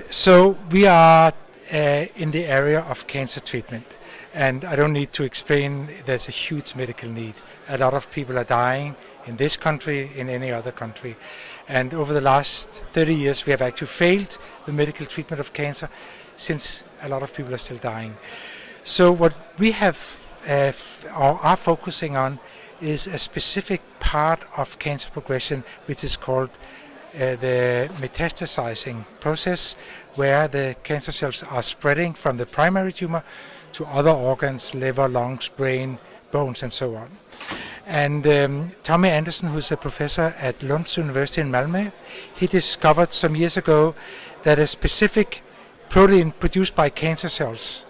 So we are in the area of cancer treatment, and I don't need to explain, there's a huge medical need. A lot of people are dying in this country, in any other country, and over the last 30 years we have actually failed the medical treatment of cancer, since a lot of people are still dying. So what we have or are focusing on is a specific part of cancer progression, which is called the metastasizing process, where the cancer cells are spreading from the primary tumor to other organs, liver, lungs, brain, bones, and so on. And Tommy Anderson, who's a professor at Lund University in Malmö, he discovered some years ago that a specific protein produced by cancer cells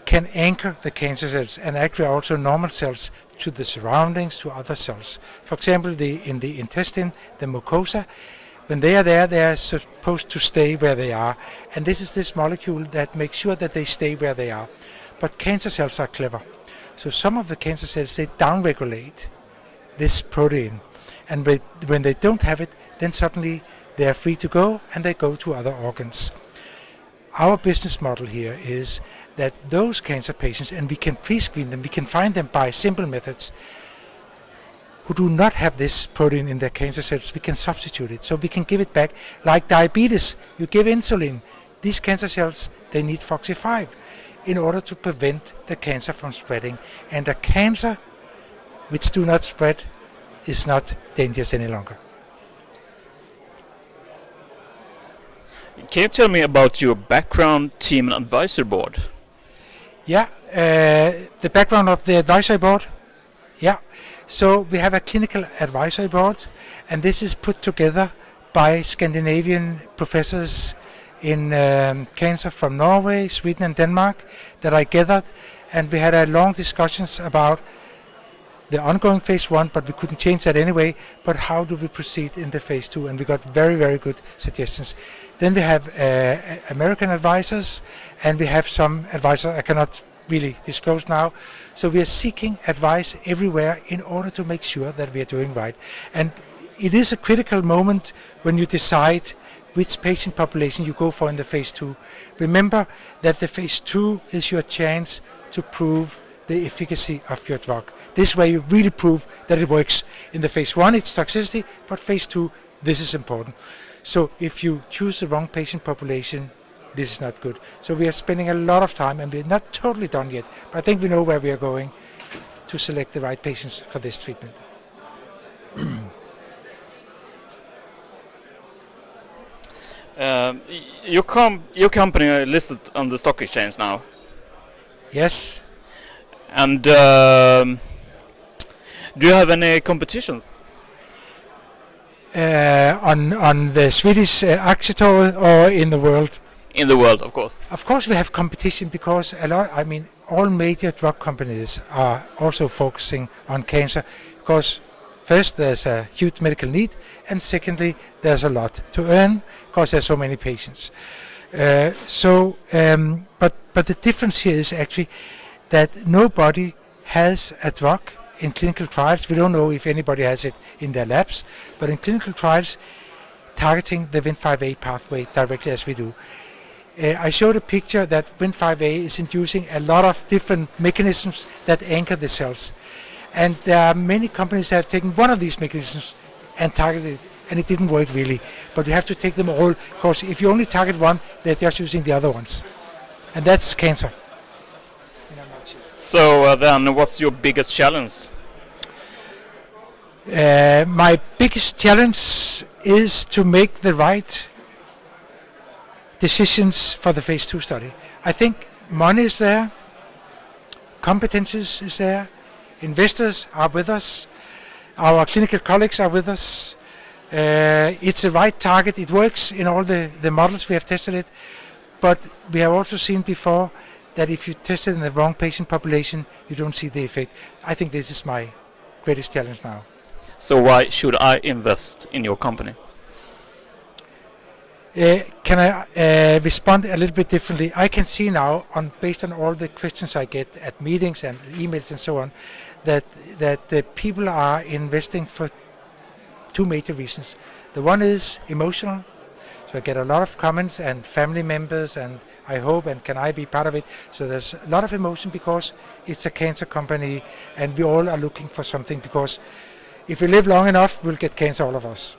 can anchor the cancer cells, and actually also normal cells, to the surroundings, to other cells. For example, in the intestine, the mucosa, when they are there, they are supposed to stay where they are. And this molecule that makes sure that they stay where they are. But cancer cells are clever. So some of the cancer cells, they downregulate this protein. And when they don't have it, then suddenly they are free to go, and they go to other organs. Our business model here is that those cancer patients, and we can pre-screen them, we can find them by simple methods, who do not have this protein in their cancer cells, we can substitute it. So we can give it back. Like diabetes, you give insulin. These cancer cells, they need FOXY5 in order to prevent the cancer from spreading. And a cancer which do not spread is not dangerous any longer. Can you tell me about your background, team, and advisory board? Yeah, the background of the advisory board. Yeah, so we have a clinical advisory board, and this is put together by Scandinavian professors in cancer from Norway, Sweden, and Denmark that I gathered, and we had a long discussions about the ongoing phase 1, but we couldn't change that anyway. But how do we proceed in the phase 2? And we got very, very good suggestions. Then we have American advisors, and we have some advisors I cannot really disclose now. So we are seeking advice everywhere in order to make sure that we are doing right. And it is a critical moment when you decide which patient population you go for in the phase 2. Remember that the phase 2 is your chance to prove the efficacy of your drug. This way you really prove that it works. In the phase 1 it's toxicity, but phase 2 this is important. So if you choose the wrong patient population, this is not good. So we are spending a lot of time, and we're not totally done yet, but I think we know where we are going to select the right patients for this treatment. Your company are listed on the stock exchange now. Yes. And do you have any competitions? On the Swedish Aktietorget or in the world? In the world, of course. Of course we have competition, because all major drug companies are also focusing on cancer, because first there's a huge medical need, and secondly there's a lot to earn because there's so many patients. But the difference here is actually that nobody has a drug in clinical trials. We don't know if anybody has it in their labs, but in clinical trials targeting the Wnt5a pathway directly as we do. I showed a picture that Wnt5a is inducing a lot of different mechanisms that anchor the cells. And there are many companies that have taken one of these mechanisms and targeted it, and it didn't work really. But you have to take them all, because if you only target one, they're just using the other ones. And that's cancer. So then what's your biggest challenge? My biggest challenge is to make the right decisions for the phase 2 study. I think money is there, competences is there, investors are with us, our clinical colleagues are with us. It's the right target, it works in all the models we have tested it, but we have also seen before that if you test it in the wrong patient population, you don't see the effect. I think this is my greatest challenge now. So why should I invest in your company? Can I respond a little bit differently? I can see now, based on all the questions I get at meetings and emails and so on, that the people are investing for two major reasons. The one is emotional. So I get a lot of comments and family members, and I hope and can I be part of it. So there's a lot of emotion because it's a cancer company and we all are looking for something, because if we live long enough, we'll get cancer, all of us.